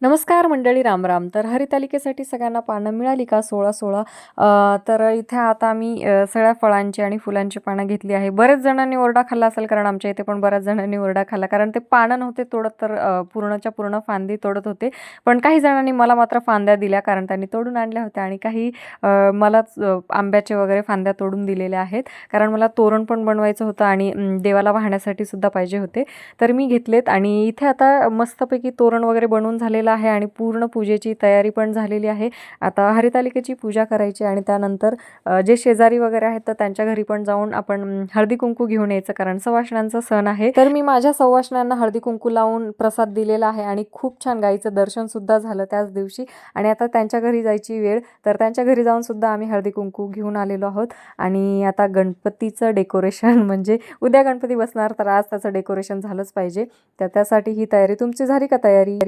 नमस्कार मंडळी, राम. तर हरितालिकेसाठी सगळ्यांना पानं मिळाली का 16-16? तर इथे आता आम्ही सगळ्या फळांची आणि फुलांची पानं घेतली आहे. बरेच जणांनी ओरडा खाल्ला असेल, कारण आमच्या इथे पण बऱ्याच जणांनी ओरडा खाल्ला, कारण ते पानं नव्हते तोडत, तर पूर्णच्या पूर्ण फांदी तोडत होते. पण काही जणांनी मला मात्र फांद्या दिल्या, कारण त्यांनी तोडून आणल्या होत्या, आणि काही मलाच आंब्याचे वगैरे फांद्या तोडून दिलेल्या आहेत, कारण मला तोरण पण बनवायचं होतं आणि देवाला वाहण्यासाठी सुद्धा पाहिजे होते. तर मी घेतलेत, आणि इथे आता मस्तपैकी तोरण वगैरे बनवून झालेलं आहे आणि पूर्ण पूजेची तयारी पण झालेली आहे. आता हरितालिकेची पूजा करायची, आणि त्यानंतर जे शेजारी वगैरे आहेत तर त्यांच्या घरी पण जाऊन आपण हळदी कुंकू घेऊन यायचं, कारण सवाष्णांचा सण आहे. तर मी माझ्या सवाष्णांना हळदी कुंकू लावून प्रसाद दिलेला आहे, आणि खूप छान गाईचं दर्शन सुद्धा झालं त्याच दिवशी. आणि आता त्यांच्या घरी जायची वेळ, तर त्यांच्या घरी जाऊन सुद्धा आम्ही हळदी कुंकू घेऊन आलेलो आहोत. आणि आता गणपतीचं डेकोरेशन म्हणजे उद्या गणपती बसणार, तर आज त्याचं डेकोरेशन झालंच पाहिजे. तर त्यासाठी ही तयारी. तुमची झाली का तयारी?